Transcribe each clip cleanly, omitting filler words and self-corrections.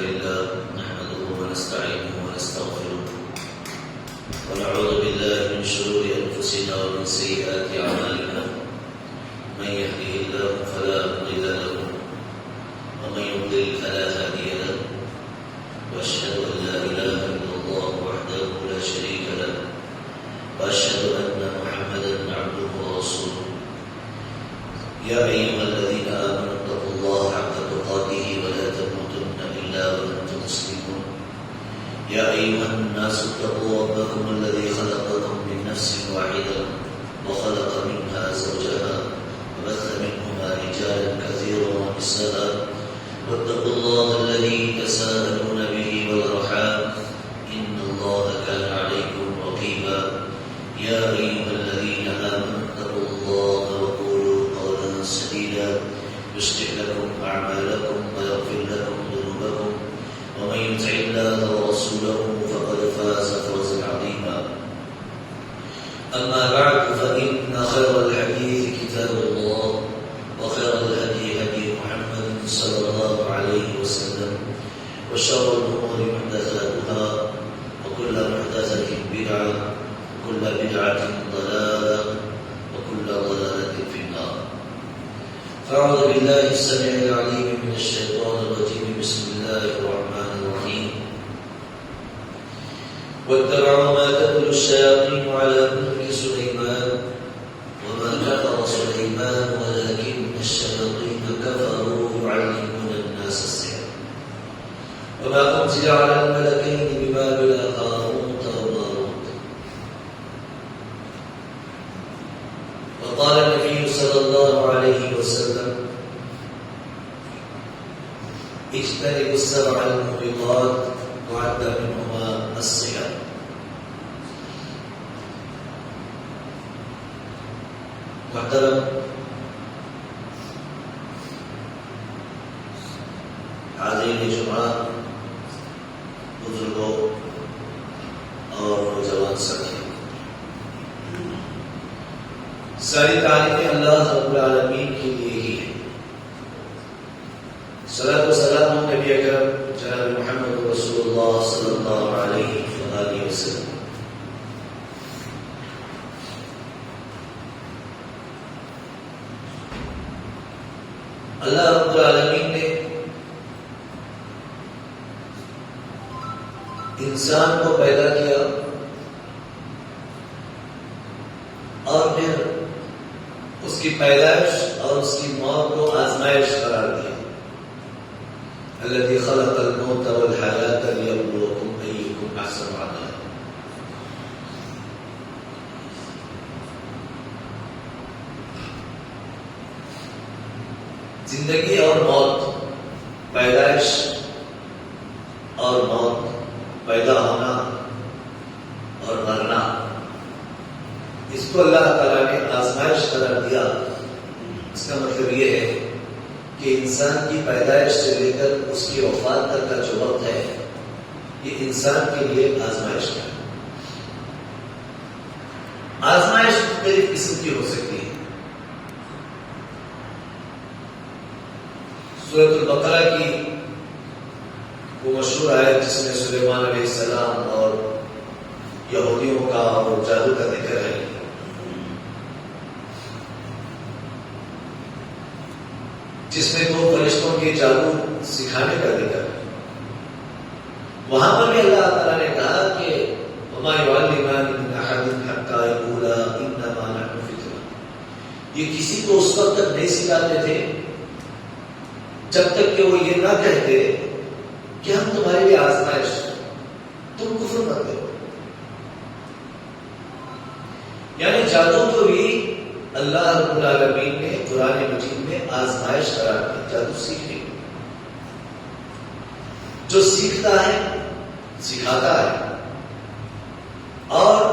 لله نحمده ونستعينه ونستغفره ونعوذ بالله من شرور أنفسنا ومن سيئات أعمالنا من يهده الله فلا مضل له ومن يضلل فلا هادي له وأشهد أن لا إله إلا الله وحده لا شريك له وأشهد أن محمدا عبده ورسوله يا أيها الذين آمنوا اتقوا الله حق تقاته ولا تموتن إلا وأنتم مسلمون يا أيها الناس اتقوا ربكم الذي خلقكم من نفس واحدة وخلق منها زوجها وبث منهما رجالا كثيرا ونساء واتقوا الله الذي تساءلون به والأرحام إن الله كان عليكم رقيبا يا أيها الذين آمنوا اتقوا الله وقولوا قولا سديدا يصلح لكم أعمالكم ويغفر لكم ذنوبكم ومن يطع الله ورسوله فقد فاز فوزا عظيما أما بعد فإن خير الحديث كتاب الله وخير الهدي هدي محمد صلى الله عليه وسلم وشر الأمور محدثاتها وكل محدثة بدعة وكل بدعة ضلالة وكل ضلالة في النار فأعوذ بالله السميع العليم من الشيطان الرجيم بسم الله الرحمن الرحيم واتبعوا ما تتلو الشياطين على ملك سليمان وما كفر سليمان ولكن الشياطين كفروا يعلمون الناس السحر وما أنزل على الملكين ببابل هاروت وماروت وقال النبي صلى الله عليه وسلم اجتنبوا السبع الموبقات وعد منهما السحر محترم حاضرین جمعہ بزرگوں اور نوجوان ساتھی ساری تعریفیں اللہ رب العالمین کے لیے ہی ہے صلاۃ و سلام نبی اکرم جناب محمد رسول اللہ صلی اللہ علیہ وآلہ وسلم اللہ رب العالمین نے انسان کو پیدا کیا اور پھر اس کی پیدائش اور اس کی موت کو آزمائش قرار دیا الذي خلق الموت والحياة ليبلوكم أيكم أحسن عملا زندگی اور موت پیدائش اور موت پیدا ہونا اور مرنا اس کو اللہ تعالیٰ نے آزمائش قرار دیا اس کا مطلب یہ ہے کہ انسان کی پیدائش سے لے کر اس کی وفات تک کا جو وقت ہے یہ انسان کے لیے آزمائش ہے آزمائش مختلف قسم کی ہو سکتی ہے سورۃ البقرہ کی وہ مشہور آیت جس میں سلیمان علیہ السلام اور یہودیوں کا اور جادو کا ذکر ہے جس میں دو فرشتوں کے جادو سکھانے کا ذکر ہے وہاں پر بھی اللہ تعالیٰ نے کہا کہ وَمَا يُعَلِّمَانِ مِنْ أَحَدٍ حَتَّىٰ يَقُولَا إِنَّمَا نَحْنُ فِتْنَةٌ یہ کسی کو اس وقت تک نہیں سکھاتے تھے جب تک کہ وہ یہ نہ کہتے کہ ہم تمہارے لیے آزمائش تم کفر مت کرو یعنی جادو کو بھی اللہ رب العالمین نے قرآن مجید میں آزمائش قرار دی جادو سیکھنے جو سیکھتا ہے سکھاتا ہے اور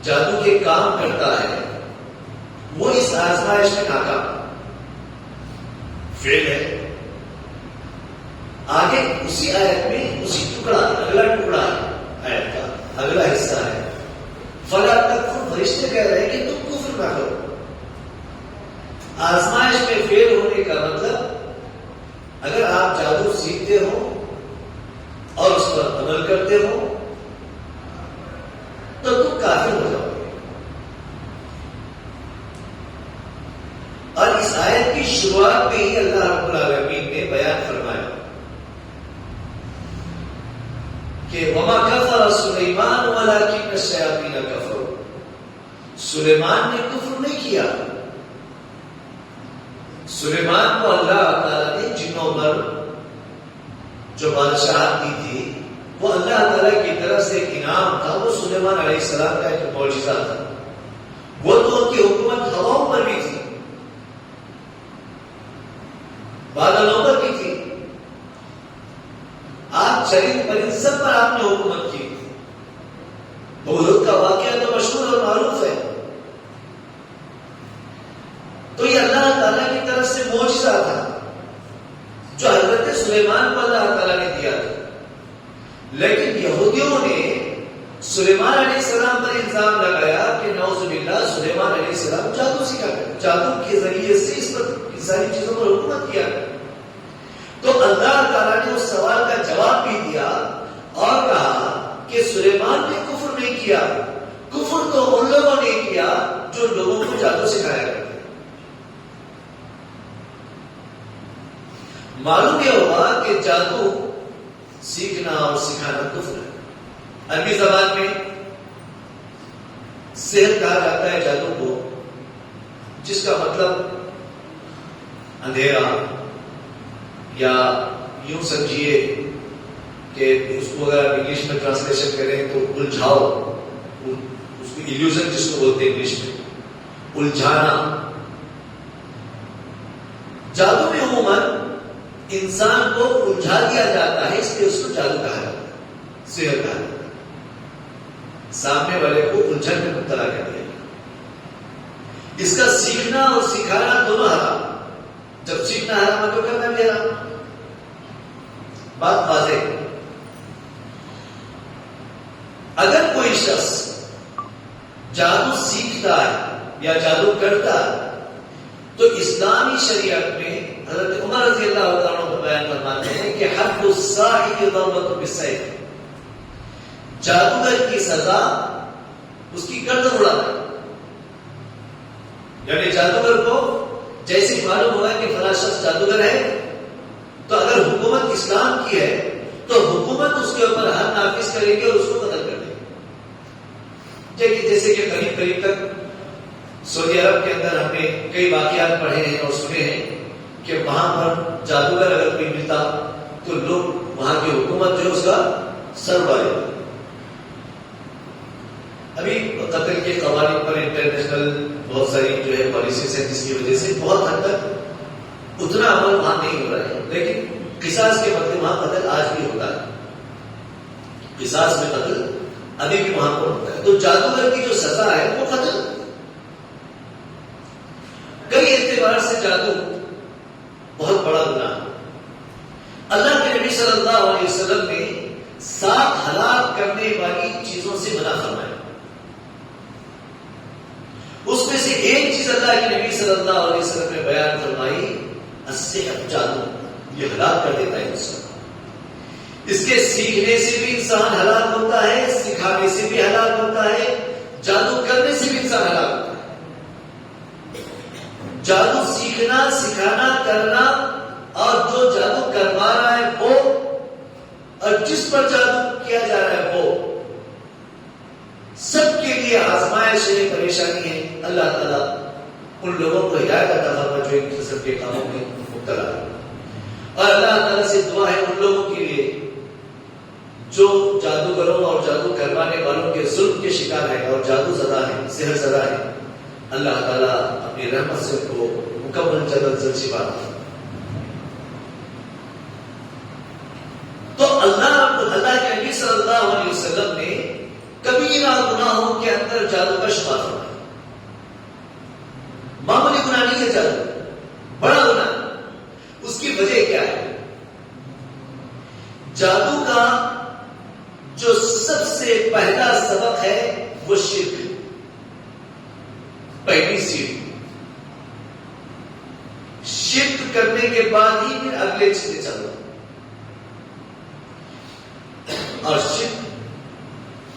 جادو کے کام کرتا ہے وہ اس آزمائش میں ناکام فیل ہے آگے اسی آیت میں اسی ٹکڑا اگلا ٹکڑا ہے آیت کا اگلا حصہ ہے فلا تکفر فرشتے کہہ رہے ہیں کہ تم کفر نہ کرو آزمائش میں فیل ہونے کا مطلب اگر آپ جادو سیکھتے ہو اور اس پر عمل کرتے ہو تو تم کافر ہو جاؤ گے. اور اس آیت کی شروعات میں ہی اللہ رب العالمین نے بیان فرمایا کہ وما کفر سلیمان ولکن الشیاطین کفروا. سلیمان نے کفر نہیں کیا. سلیمان کو اللہ تعالیٰ نے جنوں پر جو بادشاہت دی تھی وہ اللہ تعالیٰ کی طرف سے ایک انعام تھا. وہ سلیمان علیہ السلام کا ایک معجزہ تھا. وہ تو ان کی حکومت ہواؤں پر بھی تھی, بادلوں پر بھی تھی. آپ چرند پرند سب پر آپ نے حکومت کی. ہدہد کا واقعہ تو مشہور اور معروف ہے. تو یہ اللہ تعالیٰ کی طرف سے معجزہ تھا جو حضرت سلیمان کو اللہ تعالیٰ نے دیا تھا. لیکن یہودیوں نے سلیمان علیہ السلام پر الزام لگایا کہ نعوذ باللہ سلیمان علیہ السلام جادو سکھا کر, جادو کے ذریعے سے اس پر ساری چیزوں پر حکومت کیا. تو اللہ تعالیٰ نے اس سوال کا جواب بھی دیا اور کہا کہ سلیمان نے کفر نہیں کیا. کفر تو ان لوگوں نے کیا جو لوگوں کو جادو سکھایا کرتے. معلوم یہ ہوا کہ جادو سیکھنا اور سکھانا کفر ہے. عربی زبان میں سحر کہا جاتا ہے جادو کو, جس کا مطلب اندھیرا, یا یوں سمجھیے کہ اس کو اگر انگلش میں ٹرانسلیشن کریں تو الجھاؤ, اس کو ایلیوژن جس کو بولتے ہیں انگلش میں, الجھانا. جادو میں عموماً انسان کو الجھا دیا جاتا ہے, اس لیے اس کو جادو کہا جاتا ہے, سحر کہا جاتا ہے. سامنے والے کو الجھن میں مبتلا کر دیا. اس کا سیکھنا اور سکھانا دونوں حرام. جب سیکھنا حرام ہے تو کرنا بھی حرام. بات واضح. اگر کوئی شخص جادو سیکھتا ہے یا جادو کرتا ہے تو اسلامی شریعت میں حضرت عمر رضی اللہ عنہ کو بیان فرماتے ہیں کہ حد الساحر ضربۃ بالسیف. جادوگر کی سزا اس کی گردن اڑانا ہے. یعنی جادوگر کو جیسے معلوم ہوا کہ فلاں شخص جادوگر ہے تو اگر حکومت اسلام کی ہے تو حکومت اس کے اوپر حد نافذ کرے گی اور اس کو قتل کر دے گی. جیسے کہ قریب قریب تک سعودی عرب کے اندر ہم نے کئی واقعات پڑھے ہیں اور سنے ہیں کہ وہاں پر جادوگر اگر کوئی ملتا تو لوگ وہاں کی حکومت جو ہے اس کا سر اڑا دیتا. ابھی قتل کے قوانین پر انٹرنیشنل بہت ساری جو ہے پالیسیز ہیں جس کی وجہ سے بہت حد تک اتنا عمل وہاں نہیں ہو رہا ہے. لیکن قصاص کے بدلے وہاں قتل آج بھی ہوتا ہے. قصاص میں قتل ابھی بھی وہاں پر ہوتا ہے. تو جادوگر کی جو سزا ہے وہ قتل. کئی اعتبار سے جادو بہت بڑا گناہ ہے. اللہ کے نبی صلی اللہ علیہ وسلم نے 7 ہلاک کرنے والی چیزوں سے منع فرمایا. اس میں سے ایک چیز اللہ کے نبی صلی اللہ علیہ وسلم نے بیان فرمائی, السحر, جادو. یہ ہلاک کر دیتا ہے انسان. اس کے سیکھنے سے بھی انسان ہلاک ہوتا ہے, سکھانے سے بھی ہلاک ہوتا ہے, جادو کرنے سے بھی انسان ہلاک ہوتا ہے. جادو سیکھنا, سکھانا, کرنا اور جو جادو کروا رہا ہے وہ اور جس پر جادو کیا جا رہا ہے وہ سب کے لیے آزمائش ہے, پریشانی ہے. اللہ تعالیٰ ان لوگوں کو ہدایت عطا فرمائے جو ان قسم کے کاموں میں مبتلا ہے. اور اللہ تعالیٰ سے دعا ہے ان لوگوں کے لیے جو جادوگروں اور جادو کروانے والوں کے ظلم کے شکار ہیں اور جادو زدہ ہیں, سحر زدہ ہیں. اللہ تعالیٰ اپنی رحمت سے ان کو مکمل جلد شفا دے. تو اللہ کے نبی صلی اللہ علیہ وسلم نے کبیرہ گناہوں کے اندر جادو کا شمار فرمایا. معمولی گناہ نہیں ہے جادو, بڑا گناہ. اس کی وجہ کیا ہے؟ جادو کا جو سب سے پہلا سبق ہے وہ شرک. پہلی سیڑھی شرک کرنے کے کے بعد ہی پھر اگلے چیزیں چل رہا. اور شرک،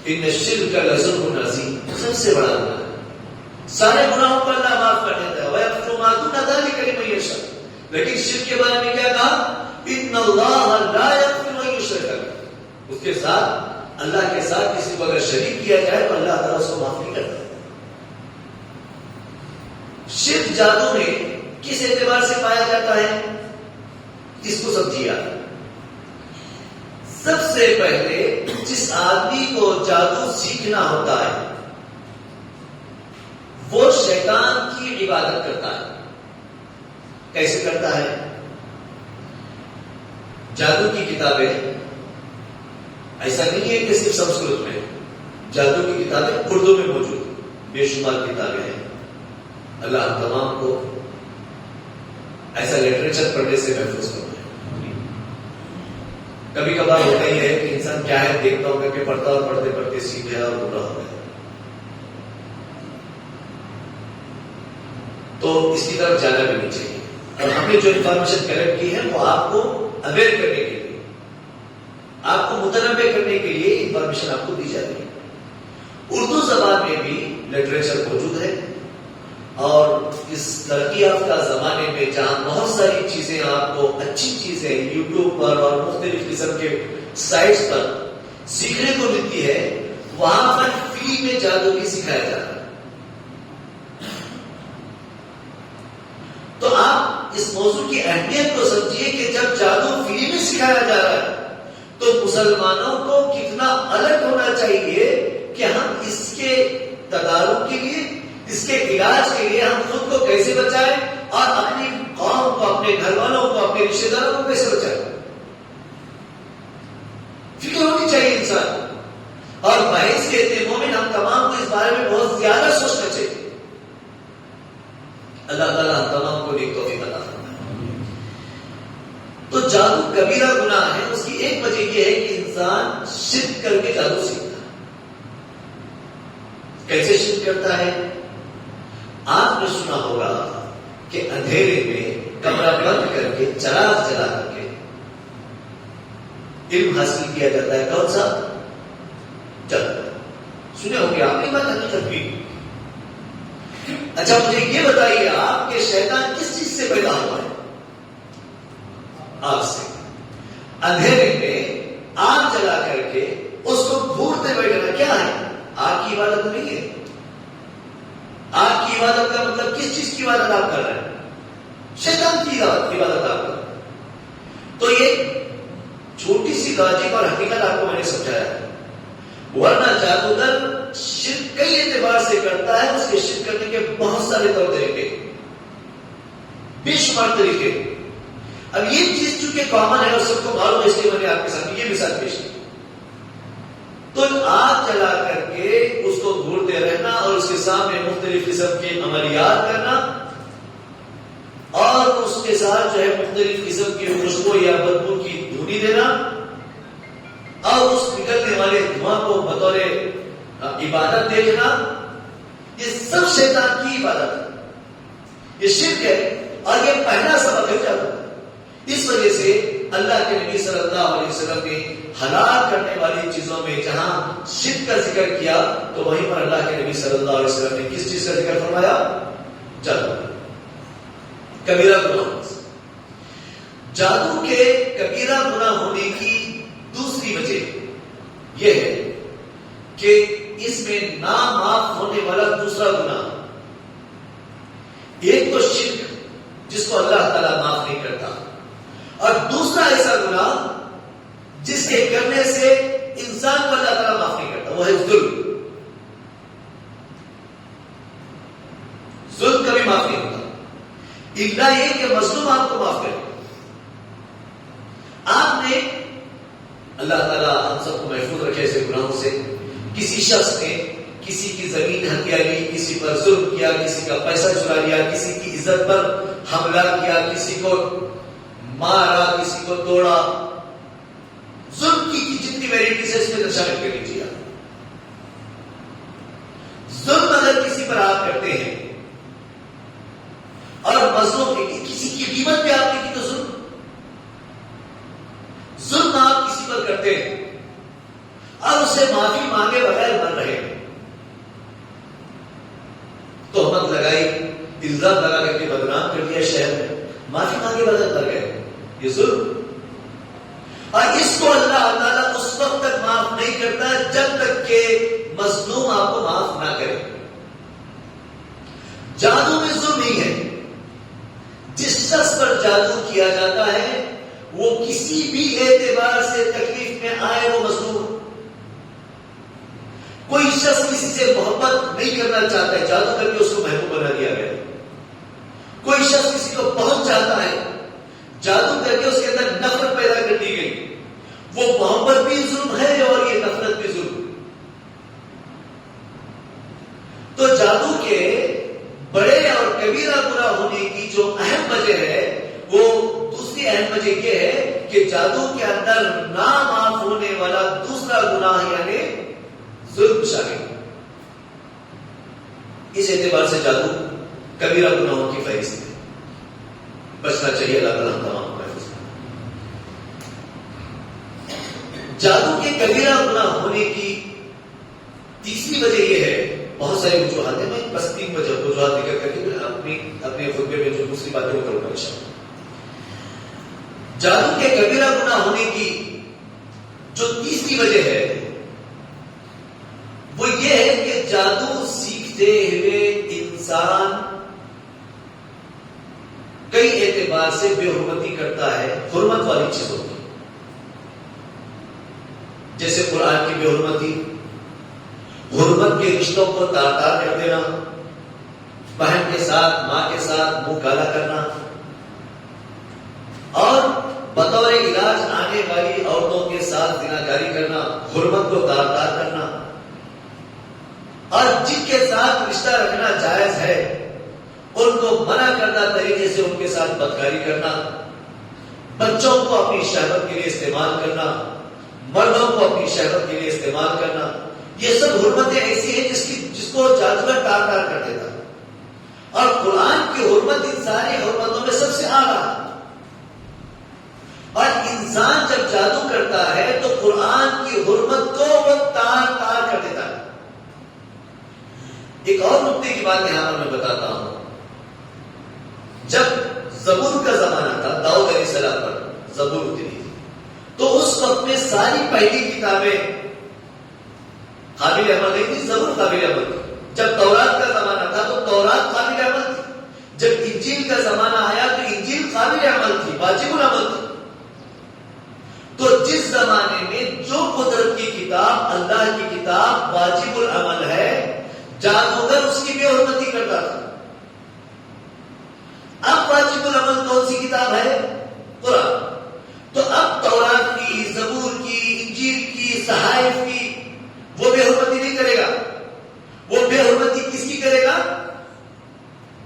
ان الشرک لظلم عظیم، سب سے بڑا گناہ ہے. سارے گناہوں کو اللہ معاف کر دیتا ہے، وَيَغْفِرُ مَا دُونَ ذَلِكَ لِمَن يَشَاءُ. لیکن شرک کے بارے میں کیا کہا؟ إِنَّ اللَّهَ لَا يَغْفِرُ أَن يُشْرَكَ بِهِ. اس کے ساتھ، اللہ کے ساتھ کسی کو اگر شریک کیا جائے تو اللہ تعالیٰ اس کو معاف نہیں کرتا. شرک جادو میں کس اعتبار سے پایا جاتا ہے، اس کو سمجھیے آپ. سب سے پہلے جس آدمی کو جادو سیکھنا ہوتا ہے وہ شیطان کی عبادت کرتا ہے. کیسے کرتا ہے؟ جادو کی کتابیں ایسا نہیں ہے کہ صرف سنسکرت میں، جادو کی کتابیں اردو میں موجود بے شمار کتابیں ہیں. اللہ ہم تمام کو ایسا لٹریچر پڑھنے سے محفوظ کرتا ہے. کبھی کبھار ہوتا ہی ہے کہ انسان کیا ہے دیکھتا ہو کر کے پڑھتا اور پڑھتے پڑھتے سیکھ گیا اور گمراہ ہو گیا. تو اس کی طرف جانا بھی نہیں چاہیے. اور ہم نے جو انفارمیشن کلیکٹ کی ہے وہ آپ کو اویئر کرنے کے لیے، آپ کو متنوع کرنے کے لیے انفارمیشن آپ کو دی جاتی ہے. اردو زبان میں بھی لٹریچر موجود ہے، اور اس ترقی یافتہ زمانے میں جہاں بہت ساری چیزیں آپ کو اچھی چیزیں یوٹیوب پر اور مختلف قسم کے سائٹس پر سیکھنے کو ملتی ہے، وہاں پر فری میں جادو بھی سکھایا جاتا ہے. تو آپ اس موضوع کی اہمیت کو سمجھیے کہ جب جادو فری میں سکھایا جا رہا ہے تو مسلمانوں کو کتنا الرٹ ہونا چاہیے کہ ہم اس کے تدارک کے لیے، اس کے علاج کے لیے ہم خود کو کیسے بچائیں اور اپنی قوم کو، اپنے گھر والوں کو، اپنے رشتے داروں کو کیسے بچائیں. فکر ہونی چاہیے انسان. اور محض کہتے ہیں مومن ہم تمام کو اس بارے میں بہت زیادہ سوچنا چاہیے. اللہ تعالیٰ ہم تمام کو نیک توفیق عطا فرمائے. تو جادو کبیرہ گناہ ہے. اس کی ایک وجہ یہ ہے کہ انسان شرک کر کے جادو سیکھتا ہے. کیسے شرک کرتا ہے؟ آپ نے سنا ہوگا کہ اندھیرے میں کمرہ بند کر کے چراغ جلا کر کے علم حاصل کیا جاتا ہے. کون سا؟ جادو. سنے ہوں گے آپ نے بات حقیقت بھی. اچھا مجھے یہ بتائیے آپ کہ شیطان کس چیز سے پیدا ہوا ہے؟ آگ سے. اندھیرے میں آگ جلا کر کے اس کو گھورتے بیٹھنا کیا ہے؟ آگ کی عبادت نہیں ہے. آگ کی عبادت کا مطلب کس چیز کی عبادت آپ کر رہے ہیں؟ شیطان کی عبادت آپ کر رہے ہیں. تو یہ چھوٹی سی لاجک اور حقیقت آپ کو میں نے سمجھایا ہے. ورنہ جادوگر شرک کئی اعتبار سے کرتا ہے. اس کے شرک کرنے کے بہت سارے طور طریقے، بے شمار طریقے. اب یہ چیز چونکہ کامن ہے اور سب کو معلوم ہے، اس لیے میں نے آپ کے سامنے یہ مثال پیش کی. تو آگ جلا کر کے اس کو گھورتے رہنا اور اس کے سامنے مختلف قسم کے عملیات کرنا اور اس کے ساتھ جو ہے مختلف قسم کی خوشبو یا بدبو کی دھونی دینا اور اس نکلنے والے دھواں کو بطور عبادت دیکھنا، یہ سب شیطان کی عبادت ہے. یہ شرک ہے اور یہ پہلا سبق ہے جادو. اس وجہ سے اللہ کے نبی صلی اللہ علیہ وسلم نے ہلاک کرنے والی چیزوں میں جہاں شرک کا ذکر کیا تو وہیں پر اللہ کے نبی صلی اللہ علیہ وسلم نے کس چیز کا ذکر فرمایا؟ جادو. کبیرہ گناہ. جادو کے کبیرہ گناہ ہونے کی دوسری وجہ یہ ہے کہ اس میں نامعاف ہونے والا دوسرا گناہ. ایک تو شرک جس کو اللہ تعالیٰ معاف نہیں کرتا، اور دوسرا ایسا گناہ جس کے کرنے سے انسان کو اللہ تعالیٰ معاف نہیں کرتا، وہ ہے ظلم. ظلم کبھی معاف نہیں ہوتا الا یہ کہ مظلوم آپ کو معاف کرے. آپ نے، اللہ تعالیٰ ہم سب کو محفوظ رکھے ایسے گناہوں سے، کسی شخص نے کسی کی زمین ہتھیا لی، کسی پر ظلم کیا، کسی کا پیسہ چرا لیا، کسی کی عزت پر حملہ کیا، کسی کو مارا، کسی کو توڑا. ظلم کی جتنی ویرائٹیز ہے اس میں شامل کر لیجیے. ظلم اگر کسی پر آپ کرتے ہیں اور مظلوم کسی کی قیمت پہ آپ نے کی تو ظلم تہمت لگائی، الزام لگا کر کے بدنام کر دیا شہر میں، معافی مانگے بغیر کر گئے، یہ ظلم. اور اس کو اللہ تعالیٰ اس وقت تک معاف نہیں کرتا جب تک کہ مظلوم آپ کو معاف نہ کرے. جادو میں ظلم نہیں ہے. جس شخص پر جادو کیا جاتا ہے وہ کسی بھی اعتبار سے تکلیف میں آئے وہ مظلوم. کوئی شخص کسی سے محبت نہیں کرنا چاہتا ہے، جادو کر کے اس کو محبوب بنا دیا گیا. کوئی شخص کسی کو بہت چاہتا ہے، جادو کر کے اس کے اندر نفرت پیدا کر دی گئی. وہ محبت بھی ظلم ہے اور یہ نفرت بھی ظلم. تو جادو کے بڑے اور کبیرہ گناہ ہونے کی جو اہم وجہ ہے وہ دوسری اہم وجہ یہ ہے کہ جادو کے اندر نہ معاف ہونے والا دوسرا گناہ یعنی ظلم شامل. اس اعتبار سے جادو کبیرہ گناہوں کی فہرست ہے. بچنا چاہیے، اللہ تعالیٰ ہم تمام کو محفوظ کرے. جادو کے کبیرہ گناہ ہونے کی تیسری وجہ یہ ہے، بہت ساری وجوہات ہیں، میں بس 3 وجوہات ذکر کر کے اپنے خطبے میں جو دوسری باتیں وہ کروں گا انشاءاللہ. جادو کے کبیرہ گناہ ہونے کی جو تیسری وجہ ہے وہ یہ ہے کہ جادو سیکھتے ہوئے انسان کئی اعتبار سے بے حرمتی کرتا ہے. حرمت والی چیز ہوتی ہے، جیسے قرآن کی بے حرمتی، حرمت کے رشتوں کو تار تار کر دینا، بہن کے ساتھ ماں کے ساتھ منہ کالا کرنا، اور بطور علاج آنے والی عورتوں کے ساتھ زناکاری کرنا، حرمت کو تار تار کرنا. اور جن کے ساتھ رشتہ رکھنا جائز ہے ان کو منع کردہ طریقے سے ان کے ساتھ بدکاری کرنا، بچوں کو اپنی شہوت کے لیے استعمال کرنا، مردوں کو اپنی شہوت کے لیے استعمال کرنا، یہ سب حرمتیں ایسی ہیں جس کو جادوگر تار تار کر دیتا ہے. اور قرآن کی حرمت ان ساری حرمتوں میں سب سے اعلیٰ ہے. اور انسان جب جادو کرتا ہے تو قرآن کی حرمت کو وہ تار تار کر دیتا ہے. ایک اور نقطے کی بات یہاں پر میں بتاتا ہوں. جب زبور کا زمانہ تھا، داؤد علیہ السلام پر زبور اتری تھی، تو اس وقت میں ساری پہلی کتابیں قابل عمل نہیں تھی، زبور قابل عمل تھی. جب تورات کا زمانہ تھا تو تورات قابل عمل تھی. جب انجیل کا زمانہ آیا تو انجیل قابل عمل تھی، واجب العمل تھی. تو جس زمانے میں جو قدرت کی کتاب، اللہ کی کتاب واجب العمل ہے، جادوگر اس کی بے حرمتی کرتا تھا. اب واجب العمل کون سی کتاب ہے؟ قرآن. تو اب تورات کی، زبور کی، انجیل کی، صحائف کی وہ بے حرمتی نہیں کرے گا. وہ بے حرمتی کس کی کرے گا؟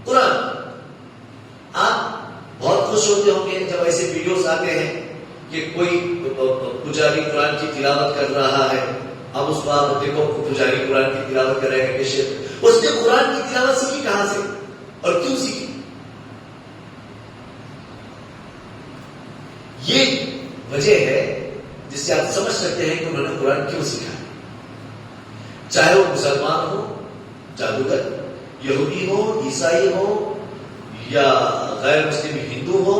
قرآن. آپ بہت خوش ہوتے ہوں گے جب ایسے ویڈیوز آتے ہیں کہ کوئی پجاری قرآن کی تلاوت کر رہا ہے. اب اس بات دیکھو پجاری قرآن کی تلاوت کر رہے ہیں، اس نے قرآن کی تلاوت سیکھی کہاں سے اور کیوں سیکھی؟ یہ وجہ ہے جس سے آپ سمجھ سکتے ہیں کہ انہوں نے قرآن کیوں سیکھا. چاہے وہ مسلمان ہو، جادوگر، یہودی ہو، عیسائی ہو، یا غیر مسلم ہندو ہو،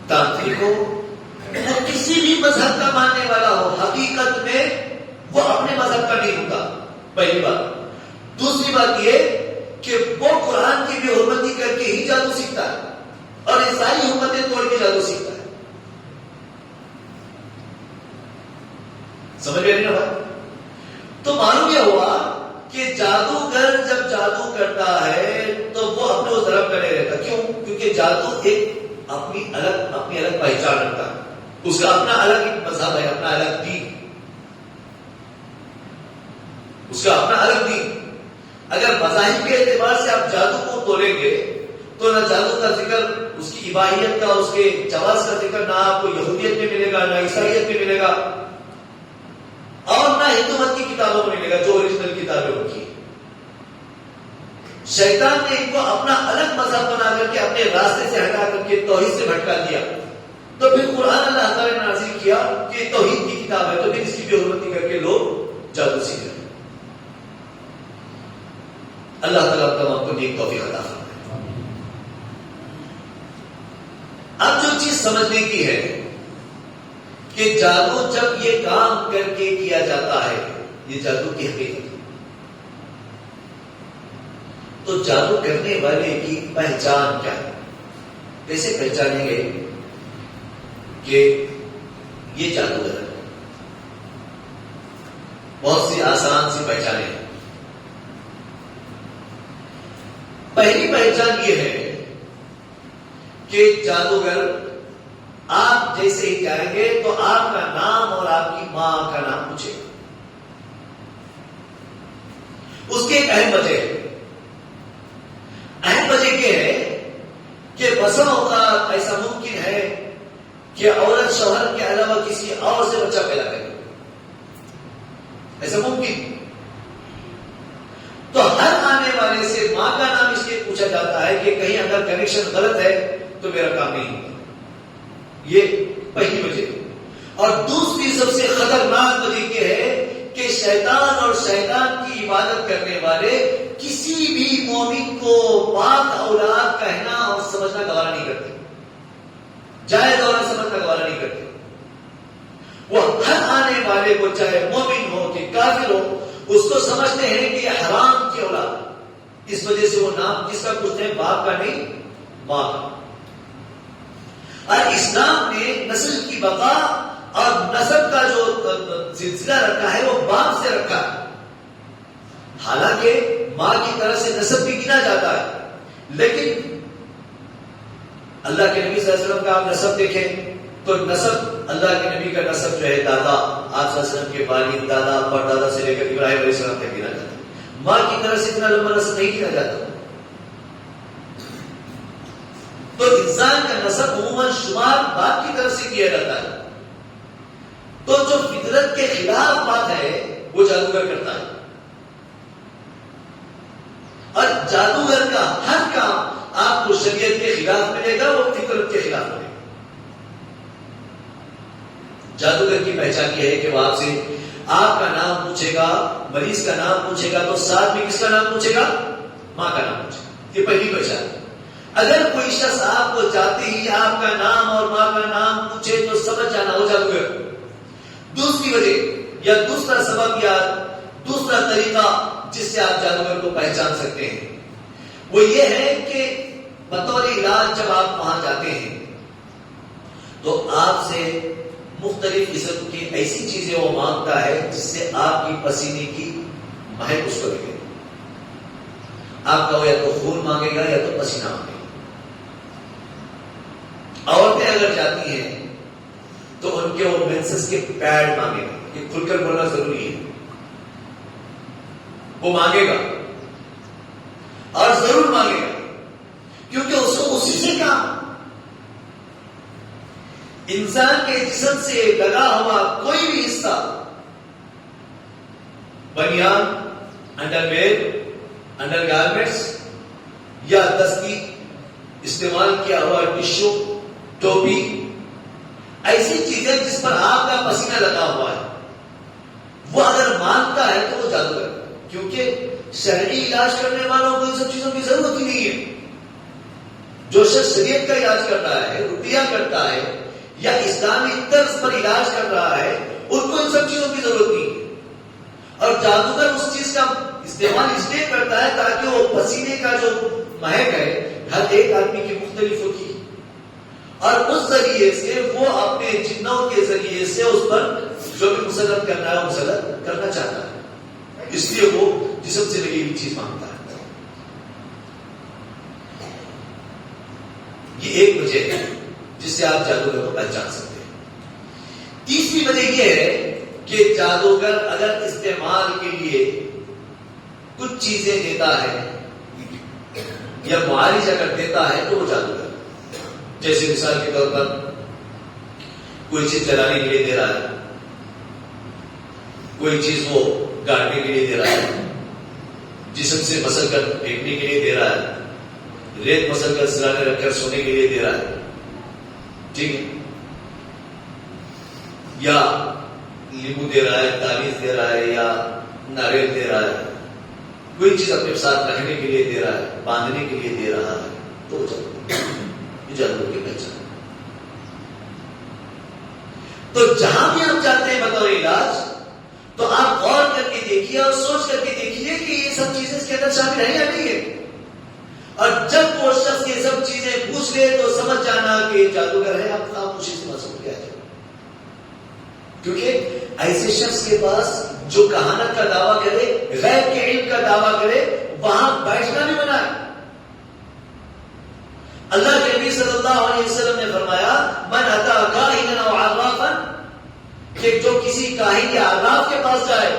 تانترک ہو، وہ کسی بھی مذہب کا ماننے والا ہو، حقیقت میں وہ اپنے مذہب کا نہیں ہوتا. پہلی بات. دوسری بات یہ کہ وہ قرآن کی بے حرمتی کر کے ہی جادو سیکھتا ہے اور یہ ساری حرمتیں توڑ کے جادو سیکھتا ہے. سمجھ میں نہیں بات؟ تو معلوم یہ ہوا کہ جادوگر جب جادو کرتا ہے تو وہ اپنے اس طرف کا نہیں رہتا. کیوں؟ کیونکہ جادو ایک اپنی الگ پہچان رکھتا ہے. اس کا اپنا الگ ایک مذہب ہے، اپنا الگ دین، اس کا اپنا الگ دین. اگر مذاہب کے اعتبار سے آپ جادو کو تولیں گے تو نہ جادو کا ذکر، اس کی اباحیت کا، اس کے جواز کا ذکر نہ آپ کو یہودیت میں ملے گا، نہ عیسائیت میں ملے گا، اور نہ ہندو مت کی کتابوں میں ملے گا جو اوریجنل کتابیں ان کی. شیطان نے ان کو اپنا الگ مذہب بنا کر کے اپنے راستے سے ہٹا کر کے توحید سے بھٹکا دیا. تو پھر قرآن اللہ تعالیٰ نے نازل کیا کہ توحید کی کتاب ہے، تو پھر اس کی بے حرمتی کر کے لوگ جادو سیکھ رہے. اللہ تعالیٰ تمام کو نیک توفیق عطا فرمائے۔ اب جو چیز سمجھنے کی ہے کہ جادو جب یہ کام کر کے کیا جاتا ہے، یہ جادو کی حقیقت ہے، تو جادو کرنے والے کی پہچان کیا ہے؟ کیسے پہچانیں گے کہ یہ جادوگر ہے؟ بہت سی آسان سی پہچانیں ہیں۔ پہلی پہچان یہ ہے کہ جادوگر آپ جیسے ہی جائیں گے تو آپ کا نام اور آپ کی ماں کا نام پوچھے گا۔ اس کے ایک اہم وجہ ہے، اہم وجہ یہ ہے کہ بسا اوقات ایسا ممکن ہے کہ عورت شوہر کے علاوہ کسی اور سے بچہ پیدا کرے، ایسا ممکن۔ تو ہر آنے والے سے ماں کا نام اس لیے پوچھا جاتا ہے کہ کہیں اگر کنیکشن غلط ہے تو میرا کام نہیں ہوگا، یہ پہلی وجہ۔ اور دوسری سب سے خطرناک وجہ یہ ہے کہ شیطان اور شیطان کی عبادت کرنے والے کسی بھی مومن کو پاک اولاد کہنا اور سمجھنا گوارا نہیں کرتے، جائز اور سمجھنا گوارا نہیں کرتے۔ وہ ہر آنے والے کو، چاہے مومن ہو کہ کافر ہو، اس کو سمجھتے ہیں کہ یہ حرام کی اولاد، اس وجہ سے وہ نام جس کا پوچھتے ہیں باپ کا نہیں ماں کا۔ اور اسلام نے نسل کی بقا اور نسب کا جو سلسلہ رکھا ہے وہ باپ سے رکھا ہے، حالانکہ ماں کی طرف سے نسب بھی گنا جاتا ہے، لیکن اللہ کے نبی صلی اللہ علیہ وسلم کا آپ نسب دیکھیں تو نسب، اللہ کے نبی کا نسب جو ہے دادا، آپ صلی اللہ علیہ وسلم کے والد، دادا، پردادا سے لے کر ابراہیم علیہ السلام تک گنا جاتا ہے۔ ماں کی طرف سے اتنا لمبا نسب نہیں گنا جاتا۔ تو انسان کا نسب عموماً شمار باپ کی طرف سے کیا جاتا ہے۔ تو جو فطرت کے خلاف بات ہے وہ جادوگر کرتا ہے، اور جادوگر کا ہر کام آپ کو شریعت کے خلاف ملے گا، وہ فطرت کے خلاف ملے گا۔ جادوگر کی پہچان یہ ہے کہ وہ آپ سے آپ کا نام پوچھے گا، مریض کا نام پوچھے گا تو ساتھ میں کس کا نام پوچھے گا؟ ماں کا نام پوچھے گا۔ یہ پہلی پہچان ہے۔ اگر کوئی شخص آپ کو جاتے ہی آپ کا نام اور ماں کا نام پوچھے تو سمجھ جانا ہو جادوگر۔ دوسری وجہ یا دوسرا سبب یا دوسرا طریقہ جس سے آپ جادوگر کو پہچان سکتے ہیں وہ یہ ہے کہ بطور علاج جب آپ وہاں جاتے ہیں تو آپ سے مختلف قسم کی ایسی چیزیں وہ مانگتا ہے جس سے آپ کی پسینے کی مہک اس کو لگے۔ آپ کا یا تو خون مانگے گا یا تو پسینہ مانگے گا۔ عورتیں اگر جاتی ہیں تو ان کے وہ مینسس کے پیڈ مانگے گا، یہ کھل کر بولنا ضروری ہے، وہ مانگے گا اور ضرور مانگے گا، کیونکہ اس کو اسی سے کام۔ انسان کے جسم سے لگا ہوا کوئی بھی حصہ، بنیان، انڈر ویئر، انڈر گارمنٹس یا دستی استعمال کیا ہوا ٹشو، ٹوپی، ایسی چیزیں جس پر آپ کا پسینہ لگا ہوا ہے، وہ اگر مانگتا ہے تو وہ جادوگر ہے، کیونکہ شرعی علاج کرنے والوں کو ان سب چیزوں کی ضرورت ہی نہیں ہے۔ جو شخص شریعت کا علاج کرتا ہے، رقیہ کرتا ہے یا اسلامی طرز پر علاج کر رہا ہے، ان کو ان سب چیزوں کی ضرورت نہیں ہے۔ اور جادوگر اس چیز کا استعمال اس لیے کرتا ہے تاکہ وہ پسینے کا جو مہک ہے ہر ایک آدمی کی مختلف ہوتی ہے، اور اس ذریعے سے وہ اپنے جنوں کے ذریعے سے اس پر جو بھی مسلط کرنا ہے وہ مسلط کرنا چاہتا ہے، اس لیے وہ جسم سے لگی ہوئی چیز مانگتا ہے۔ یہ ایک وجہ ہے جس سے آپ جادوگر کو پہچان سکتے ہیں۔ تیسری وجہ یہ ہے کہ جادوگر اگر استعمال کے لیے کچھ چیزیں دیتا ہے یا معالج اگر دیتا ہے تو وہ جادوگر، جیسے مثال کے طور پر کوئی چیز جلانے کے لیے دے رہا ہے، کوئی چیز وہ گاڑنے کے لیے دے رہا ہے، جسم سے مسل کر پھینکنے کے لیے دے رہا ہے، ریت مسل کر سرانے رکھ کر سونے کے لیے دے رہا ہے، ٹھیک ہے، یا لیمو دے رہا ہے، تعویذ دے رہا ہے، یا ناریل دے رہا ہے، کوئی چیز اپنے ساتھ رکھنے کے لیے دے رہا ہے، باندھنے کے لیے دے رہا ہے، تو یہ جادو کی پہچان۔ تو جہاں بھی آپ جاتے ہیں بطور علاج، تو آپ غور کر کے دیکھیے اور سوچ کر کے دیکھیے کہ یہ سب چیزیں اس کے اندر شامل ہے یا نہیں ہے۔ اور جب وہ شخص یہ سب چیزیں پوچھ لے تو سمجھ جانا کہ جادوگر ہے، آپ خاموشی سے مسئلہ کیا ہے۔ کیونکہ ایسے شخص کے پاس جو کہانت کا دعویٰ کرے، غیب کے علم کا دعویٰ کرے، وہاں بیٹھنا بھی منع ہے۔ اللہ کے نبی صلی اللہ علیہ وسلم نے فرمایا من اتی کاہنا او عرافا، کہ جو کسی کاہن یا عراف کے پاس جائے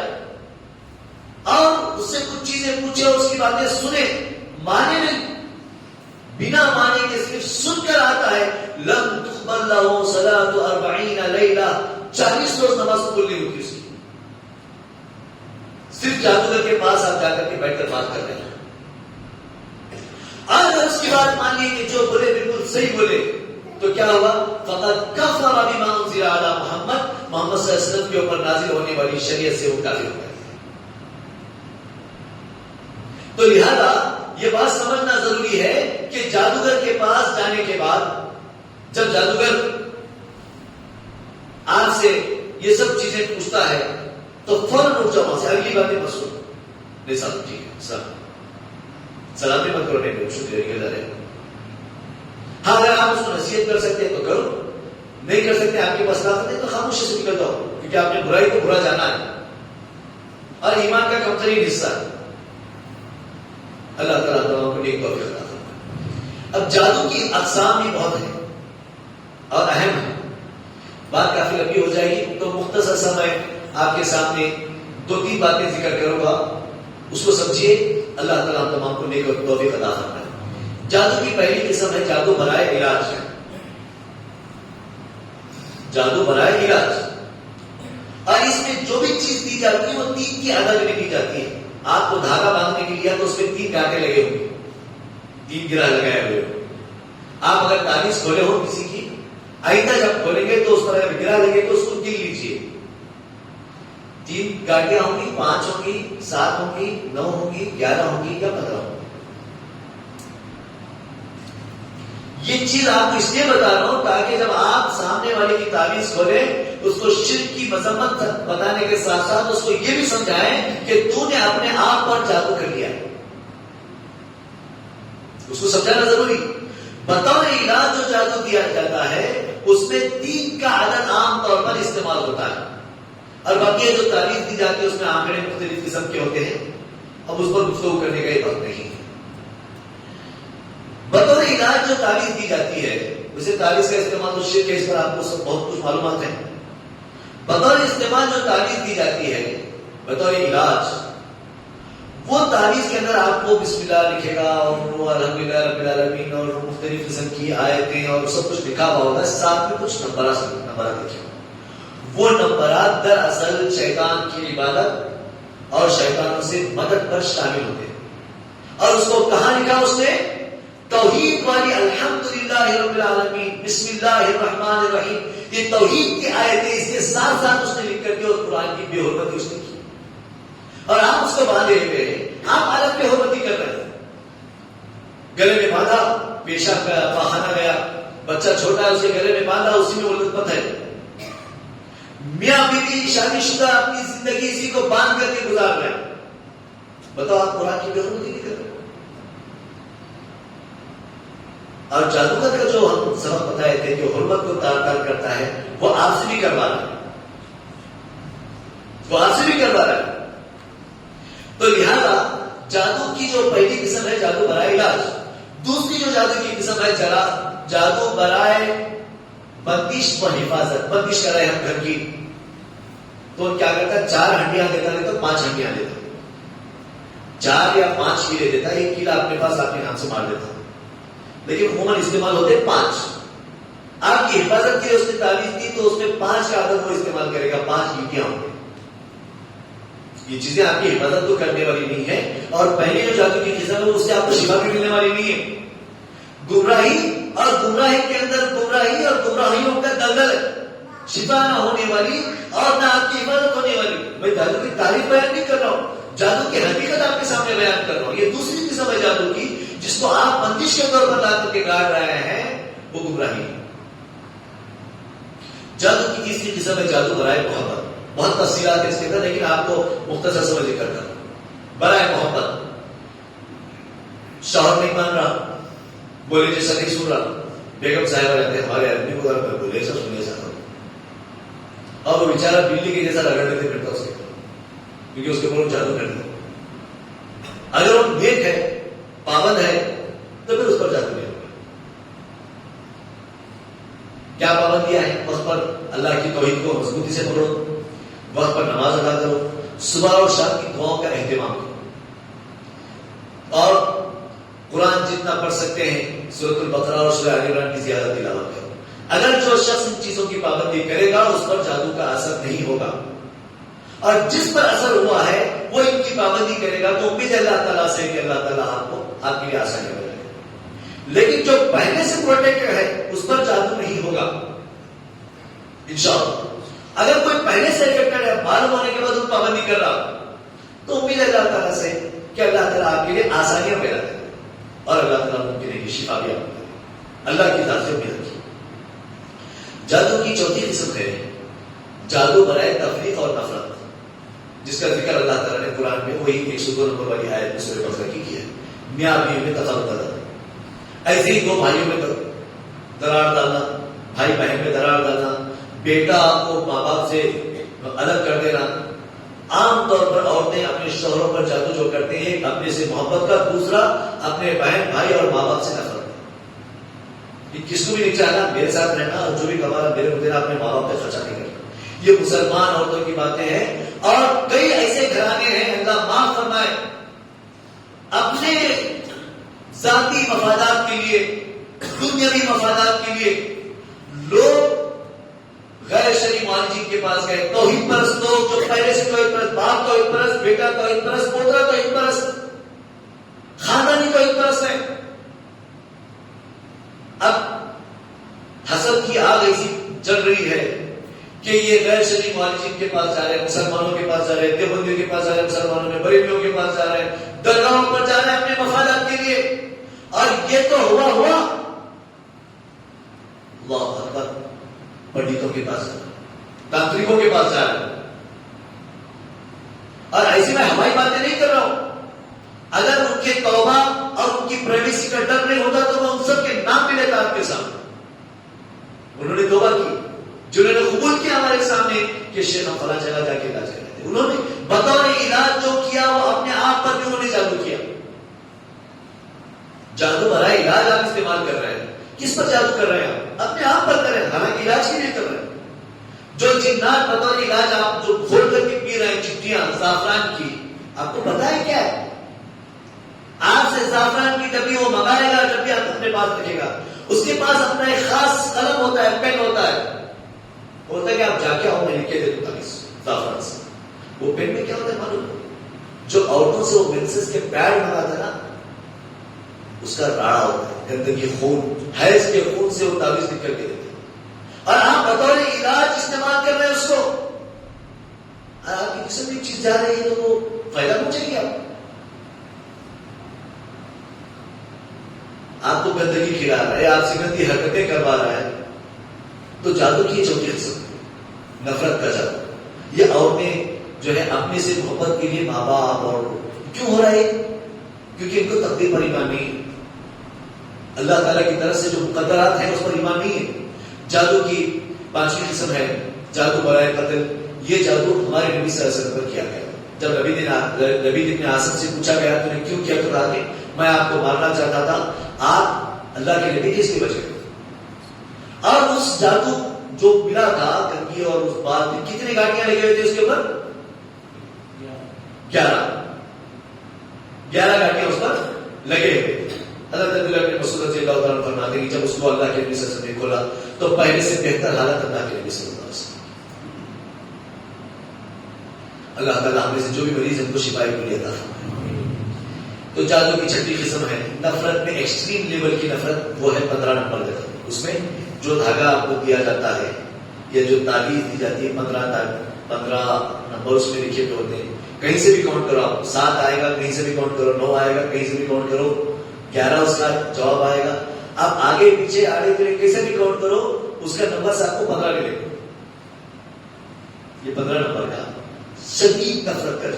اور اس سے کچھ چیزیں پوچھے اور اس کی باتیں سنے، مانے نہیں، بنا مانے کے صرف سن کر آتا ہے، لم تقبل له صلاة 40 لیلہ، 40 روز نماز قبول نہیں ہوتی اس کی۔ صرف جادوگر کے پاس آپ جا کر کے بیٹھ کر بات کر رہے ہیں۔ اگر اس کی بات مانیے کہ جو بولے بالکل صحیح بولے، تو کیا ہوا؟ فقط کفر بما انزل علی محمد، محمد صلی اللہ علیہ وسلم کے اوپر نازل ہونے والی شریعت سے وہ کافر ہو گئے۔ تو لہذا یہ بات سمجھنا ضروری ہے کہ جادوگر کے پاس جانے کے بعد جب جادوگر آپ سے یہ سب چیزیں پوچھتا ہے تو فوراً اٹھ جاؤ وہاں سے، اگلی باتیں مت سنو، نہیں صاحب ٹھیک ہے سر سلام مت کرو، نہیں شکریہ گزار ہے۔ ہاں اگر آپ اس کو نصیحت کر سکتے ہیں تو کرو، نہیں کر سکتے آپ کے پاس طاقت ہے تو خاموشی سے نکل جاؤ، کیونکہ آپ نے برائی کو برا جانا ہے اور ایمان کا کمترین حصہ ہے۔ اللہ تعالیٰ تمام کو نیک توفیق عطا فرمائے۔ اب جادو کی اقسام بھی بہت ہیں اور اہم ہے، بات کافی لمبی ہو جائے گی، تو مختصر سا میں آپ کے سامنے 2-3 باتیں ذکر کروں گا، اس کو سمجھیے۔ اللہ تعالیٰ تمام کو نیک توفیق عطا فرمائے۔ جادو کی پہلی قسم ہے جادو برائے علاج۔ جادو برائے علاج، اور اس میں جو بھی چیز دی جاتی ہے وہ 3 کی عدد میں دی جاتی ہے۔ آپ کو دھاگا باندھنے کے لیے تو اس میں 3 کانٹے لگے ہوئے، 3 گرہ لگائے ہوئے ہو۔ آپ اگر تعویذ کھولے ہو کسی کی، آئندہ جب کھولیں گے تو اس پر اگر گرہ لگے تو اس کو گن لیجیے، 3 گاٹیاں ہوں گی، 5 ہوں گی، 7 ہوں گی، 9 ہوں گی، 11 ہوں گی یا 15 ہوں گی۔ یہ چیز آپ کو اس لیے بتا رہا ہوں تاکہ جب آپ سامنے والے کی تعویذ کھولیں اس کو شرک کی مذمت بتانے کے ساتھ ساتھ اس کو یہ بھی سمجھائیں کہ تو نے اپنے آپ پر جادو کر لیا، اس کو سمجھانا ضروری۔ بطور علاج جو جادو دیا جاتا ہے اس میں 3 کا عدد عام طور پر استعمال ہوتا ہے، اور باقی جو تعویذ دی جاتی ہے اس میں آنکڑے مختلف قسم کے ہوتے ہیں، اب اس پر گفتگو کرنے کا یہ وقت نہیں ہے۔ بطور علاج جو تعویذ دی جاتی ہے، ویسے تعویذ کا استعمال تو شرک ہے، اس پر آپ کو سب بہت کچھ معلومات ہیں۔ بطور استعمال جو تعویذ دی جاتی ہے بطور علاج، وہ تعویذ کے اندر آپ کو بسم اللہ لکھے گا اور الحمدللہ رب العالمین اور مختلف قسم کی آیتیں اور سب کچھ لکھا ہوا ہوگا، ساتھ میں کچھ نمبرات لکھے ہوں۔ وہ نمبرات دراصل شیطان کی عبادت اور شیطانوں سے مدد پر شامل ہوتے ہیں، اور اس کو کہاں لکھا اس نے؟ توحید والی الحمدللہ رب العالمین بسم اللہ الرحمن الرحیم، یہ توحید کی آیتیں اس کے ساتھ ساتھ اس نے لکھ کر کے اور قرآن کی بے حرمتی اس نے کی، اور آپ اس کو باندھے ہوئے ہیں، آپ عالم بے حرمتی کر رہے ہیں، گلے میں باندھا، پیشاب گیا، پاخانہ گیا، بچہ چھوٹا ہے اسے گلے میں باندھا، اسی میں وہ لطفت ہے۔ میاں بیوی شادی شدہ اپنی زندگی اسی کو باندھ کر کے گزار رہے ہیں، بتاؤ آپ قرآن کی بے حرمتی نہیں کر رہے؟ اور جادوگر کا جو ہم سبق بتائے تھے جو حرمت کو تار تار کرتا ہے وہ آپ سے بھی کروا رہا ہے، وہ آپ سے بھی کروا رہا ہے۔ تو لہذا جادو کی جو پہلی قسم ہے جادو برائے علاج، دوسری جو جادو کی قسم ہے جادو برائے بندش و حفاظت۔ بندش کرائے ہم گھر کی تو کیا کرتا ہے، 4 ہنڈیاں دیتا ہے تو 5 ہنڈیاں دیتا، 4 یا 5 کیلے دیتا ہے، 1 کیلا اپنے پاس آپ کے نام سے مار دیتا ہے، لیکن عموماً استعمال ہوتے 5۔ آپ کی حفاظت کی اس نے تعویذ دی تو اس میں 5 کا عدد وہ استعمال کرے گا، 5 گیٹیاں ہوں گے۔ یہ چیزیں آپ کی حفاظت تو کرنے والی نہیں ہے، اور پہلے جو جادو کی قسم ہے اس سے آپ کو شفا بھی ملنے والی نہیں ہے۔ گمراہی اور گمراہی کے اندر گمراہی اور گمراہیوں کا دلدل ہے، شفا نہ ہونے والی اور نہ آپ کی حفاظت ہونے والی۔ میں جادو کی تعریف بیان نہیں کر رہا ہوں، جادو کی حقیقت آپ کے سامنے بیان کر رہا ہوں. یہ دوسری قسم ہے جادو کی جس کو آپ بندش کے طور پر لا کر کے گاڑ رہے ہیں، وہ گمراہی ہے. جادو کی تیسری قسم ہے جادو برائے محبت. بہت تفصیلات ہے اس کے اندر، لیکن آپ کو مختصر سمجھ ذکر کر. برائے محبت، شوہر نہیں مان رہا، بولے جیسا نہیں سن رہا، بیگم صاحبہ رہتے ہمارے آدمی کو بولے ایسا سنے ایسا کرو، اور وہ بیچارہ بلی کے جیسا رگڑ لیتے پھرتا اس کے اوپر، کیونکہ اس کے اوپر جادو کر دیا. اگر وہ نیک ہے، پابند ہے، تو پھر اس پر جادو نہیں ہوگا. کیا پابندیاں ہیں؟ وقت پر اللہ کی توحید کو مضبوطی سے پڑھو، وقت پر نماز ادا کرو، صبح اور شام کی دعاؤں کا اہتمام کرو، اور قرآن جتنا پڑھ سکتے ہیں سورۃ البقرہ اور سورہ آل عمران کی زیادہ تلاوت کرو. اگر جو شخص ان چیزوں کی پابندی کرے گا اس پر جادو کا اثر نہیں ہوگا، اور جس پر اثر ہوا ہے وہ ان کی پابندی کرے گا تو امید اللہ تعالیٰ سے کہ اللہ تعالیٰ آپ کے لیے آسانی کرے گا. لیکن جو پہلے سے پروٹیکٹڈ ہے اس پر جادو نہیں ہوگا انشاءاللہ. اگر کوئی پہلے سے افیکٹڈ ہے، معلوم ہونے کے بعد وہ پابندی کر رہا، تو امید ہے اللہ تعالیٰ سے کہ اللہ تعالیٰ آپ کے لیے آسانیاں پیدا کرے اور اللہ تعالیٰ ممکن ہے کہ شفا بھی آپ کو دے. اللہ کی ذات سے امید رکھیے. جادو کی چوتھی قسم ہے جادو برائے تفریق اور نفرت، جس کا ذکر اللہ تعالیٰ نے قرآن میں وہی 102 نمبر والی آیت میں سورہ بقرہ کی ہے. میاں بیوی میں تفرقہ ڈالنا، ایسے ہی دو بھائیوں میں درار ڈالنا، بھائی بہن میں درار ڈالنا، بیٹا آپ کو ماں باپ سے الگ کر دینا. عام طور پر عورتیں اپنے شوہروں پر جادو جو کرتے ہیں، اپنے سے محبت کا، دوسرا اپنے بہن بھائی اور ماں باپ سے نفرت. کہ کس کو بھی نہیں چاہنا میرے ساتھ رہنا، اور جو بھی کمانا میرے کو دینا، اپنے ماں باپ پہ خرچہ نہیں کرنا. یہ مسلمان عورتوں کی باتیں ہیں. اور کئی ایسے گھرانے ہیں، اللہ معاف فرمائے، اپنے ذاتی مفادات کے لیے، دنیاوی مفادات کے لیے لوگ غیر شرعی معالجین کے پاس گئے. توحید پرست لوگ جو پہلے سے توحید پرست، باپ توحید پرست، بیٹا توحید پرست، پوترا توحید پرست، خاندانی توحید پرست ہے. اب حسد کی آگ ایسی چل رہی ہے کہ یہ غیر شرعی معالجین کے پاس جا رہے ہیں، مسلمانوں کے پاس جا رہے ہیں، دیوبندیوں کے پاس جا رہے ہیں، مسلمانوں میں بریلویوں کے پاس جا رہے ہیں، درگاہوں پر جا رہے ہیں اپنے مفادات کے لیے. اور یہ تو ہوا اللہ اکبر، پنڈتوں کے پاس جا رہے ہیں، تانترکوں کے پاس جا رہے ہیں. اور ایسی میں ہماری باتیں نہیں کر رہا ہوں. اگر ان کے توبہ اور ان کی پرائیویسی کا ڈر نہیں ہوتا تو وہ ان سب کے نام بھی لیتا آپ کے سامنے. انہوں نے توبہ کی، جنہوں نے قبول کیا ہمارے سامنے کہ شیخ ہم فلاں جگہ جا کے علاج کر رہے تھے. انہوں نے بطور علاج جو کیا وہ اپنے آپ پر بھی انہوں نے جادو کیا. جادو برائے علاج آپ استعمال کر رہے ہیں. کس پر جادو کر رہے ہیں؟ آپ اپنے آپ پر کر رہے ہیں، حالانکہ علاج کے لیے کر رہے ہیں. جو جنات بطور علاج آپ جو گھول کر کے پی رہے ہیں چٹیاں زعفران کی، آپ کو پتا ہے کیا ہے؟ آپ سے زعفران کی ڈبی وہ منگائے گا، ڈبی آپ اپنے پاس رکھے گا. اس کے پاس اپنا ایک خاص قلم ہوتا ہے، پین ہوتا ہے. ہوتا ہے کہ آپ جا کے آؤ، میں لکھ کے دے دوں گا زعفران سے. وہ پین میں کیا ہوتا ہے معلوم؟ جو عورتوں سے وہ مینسز کے پیڈ منگاتا ہے نا، اس کا راڑا ہوتا ہے، گندگی خون، حیض کے خون سے وہ تعویذ لکھ کر کے دیتے ہیں. اور آپ بطور علاج استعمال کر رہے ہیں اس کو. آپ کی کسی بھی چیز جا رہی ہے تو وہ فائدہ پہنچے گی آپ کو گندگی کھلا رہا ہے، آپ سے گندی حرکتیں کروا رہا ہے. تو جادو کی چوتھی قسم نفرت کا جادو. یہ عورتیں جو ہے اپنے سے محبت کے لیے ماں باپ اور کیوں ہو رہا ہے؟ کیونکہ ان کو تقدیر پر ایمان نہیں ہے، اللہ تعالیٰ کی طرف سے جو مقدرات ہیں اس پر ایمان نہیں ہے. جادو کی پانچویں قسم ہے جادو برائے قتل. یہ جادو ہمارے نبی صلی اللہ علیہ وسلم پر کیا گیا. جب نبی ابن عاصم سے پوچھا گیا تو نے کیوں کیا، تو کہا کہ میں آپ کو مارنا چاہتا تھا، آپ اللہ کے نبی کس لیے بچے. اور اس جادو جو ملا تھا گندگی اور اس بات میں کتنی گاڑیاں لگے ہوئے تھے اس کے اوپر؟ 11 گاڑیاں اس پر لگے ہوئے. حضرت عبداللہ بن مسعود رضی اللہ تعالیٰ عنہ فرماتے ہیں کہ جب اس کو اللہ کے نبی صلی اللہ علیہ وسلم نے کھولا تو پہلے سے بہتر حالت اللہ کے نبی صلی اللہ علیہ وسلم. اللہ تعالیٰ ہم میں سے جو بھی مریض ان کو شفائی کو عطا فرمائے. تو جادو کی چھٹی قسم ہے نفرت میں ایکسٹریم لیول کی نفرت. وہ ہے 15 نمبر کا. اس میں جو دھاگا آپ کو دیا جاتا ہے یا جو تعویذ دی جاتی ہے 15 نمبر اس میں لکھے ہوئے ہوتے ہیں کہیں سے بھی کاؤنٹ کرو آپ. 7 آئے گا کہیں سے بھی کاؤنٹ کرو, 9 آئے گا کہیں سے بھی کاؤنٹ کرو, 11 اس کا جواب آئے گا. آپ آگے پیچھے آڑے تیڑے کیسے بھی کاؤنٹ کرو اس کا نمبر سے آپ کو 15 ملے گا. یہ 15 نمبر کا شدید نفرت کر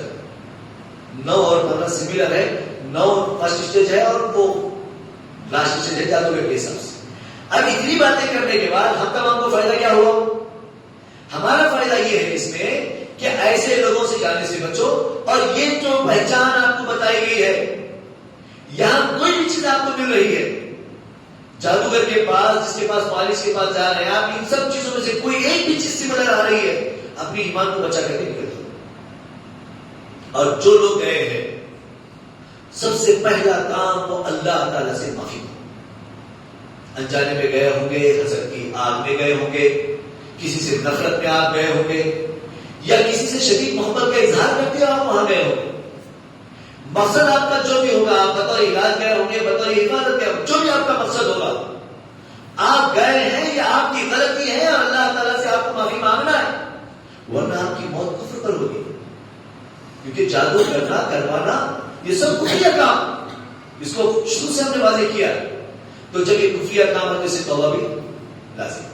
9 اور 15 سملر ہے. 9 فرسٹ اسٹیج ہے اور وہ لاسٹ اسٹیج ہے جادوگر کے حساب سے. اب اتنی باتیں کرنے کے بعد ہم تمام کو فائدہ کیا ہوا؟ ہمارا فائدہ یہ ہے اس میں کہ ایسے لوگوں سے جانے سے بچو. اور یہ جو پہچان آپ کو بتائی گئی ہے, یہاں کوئی بھی چیز آپ کو مل رہی ہے, جادوگر کے پاس, جس کے پاس مالک کے پاس جا رہے ہیں, آپ ان سب چیزوں میں سے کوئی ایک بھی چیز سملر آ رہی ہے, اپنی ایمان کو بچا کر کے نکل دو. اور جو لوگ گئے ہیں سب سے پہلا کام وہ اللہ تعالیٰ سے معافی مانگو. انجانے میں گئے ہوں گے, حسد کی آگ میں گئے ہوں گے, کسی سے نفرت میں آپ گئے ہوں گے, یا کسی سے شدید محبت کا اظہار کرتے آپ وہاں گئے ہوں گے. مقصد آپ کا جو بھی ہوگا, آپ بطور علاج گئے ہوں گے, بطور حفاظت گئے, جو بھی آپ کا مقصد ہوگا, آپ گئے ہیں یا آپ کی غلطی ہے اور اللہ تعالیٰ سے آپ کو معافی مانگنا ہے, ورنہ آپ کی موت کفر پر ہوگی. کیونکہ جادو کرنا, کروانا, یہ سب کفریہ کام, اس کو شروع سے ہم نے واضح کیا. تو جب یہ کفریہ کام ہے تو اسے توبہ بھی لازم.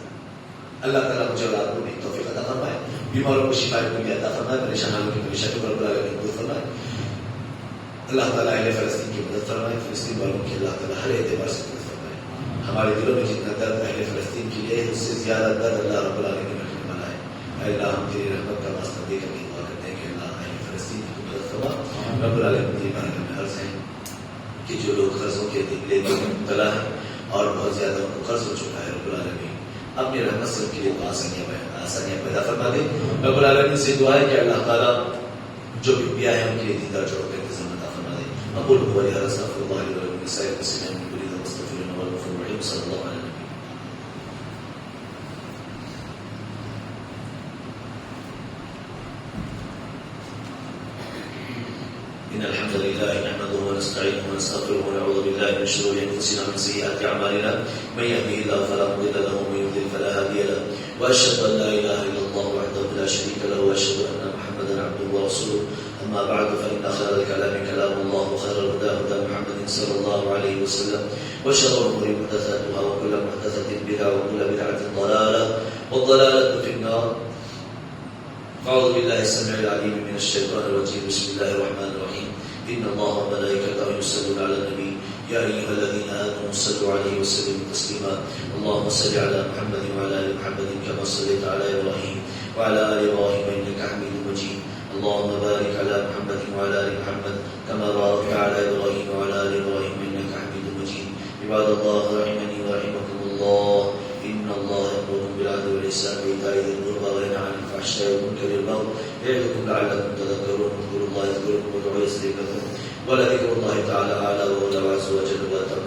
اللہ تعالیٰ مجھے اور آپ کو نیک توفیق عطا فرمائے, بیماروں کو شفا کو عطا فرمائے, پریشان حالوں کی پریشانی کو رب العالمین دور فرمائے. اللہ تعالیٰ اہل فلسطین کی مدد فرمائے, فلسطین والوں کی اللہ تعالیٰ ہر اعتبار سے مدد فرمائے. ہمارے دلوں میں جتنا درد اہل فلسطین کے لیے اس سے زیادہ درد اللہ رب العالمین رکھنے والا ہے. اے اللہ, ہم تیری رحمت کا واسطہ دے کر کے دعا کرتے ہیں کہ اللہ اہل فلسطین کی مدد فرما. رب العالمین کی بارگاہ میں عرض ہے کہ جو لوگ قرضوں کے لینے میں مبتلا ہیں اور بہت زیادہ ان کو قرض ہو چکا ہے, رب العالمین اپنی رحمت سے ان کے لیے آسانیاں پیدا فرما دے. رب العالمین سے دعا ہے کہ اللہ تعالیٰ جو بھی پیا ہے ان کے لیے دیدار جوڑ کر انتظام عطا فرما دے. اقول قولی هذا استغفر الله لي ولكم ولسائر المسلمين من كل ذنب فاستغفروه انه هو الغفور الرحيم. صلى الله عليه وسلم. إن الحمد لله نحمده ونستعينه ونستغفره ونعوذ بالله من شرور أنفسنا ومن سيئات أعمالنا, من يهده الله فلا مضل له ومن يضلل فلا هادي له, وأشهد أن لا إله إلا الله وحده لا شريك له, وأشهد أن محمدا عبده ورسوله. أما بعد فإن خير الكلام كلام الله, وخير الهدى هدى محمد صلى الله عليه وسلم, وشر الأمور محدثاتها, وكل محدثة بدعة, وكل بدعة ضلالة, والضلالة في النار. أعوذ بالله السميع العليم من الشيطان الرجيم. بسم الله الرحمن الرحيم. إن الله وملائكته يصلون على النبي يا أيها الذين آمنوا صلوا عليه وسلموا تسليما. اللهم صل على محمد وعلى آل محمد كما صليت على إبراهيم وعلى آل إبراهيم إنك حميد مجيد. اللهم بارك على محمد وعلى آل محمد كما باركت على إبراهيم وعلى آل إبراهيم إنك حميد مجيد. عباد الله رحمني ورحمكم الله, إن الله يأمركم بالعدل والإحسان وإيتاء ذي القربى وينهى عن الفحشاء والمنكر والبغي يعظكم لعلكم تذكرون. اذكروا الله يذكركم وادعوه يستجب لكم, ولذكر الله تعالى أعلى وأولى وعز وجل وأتم.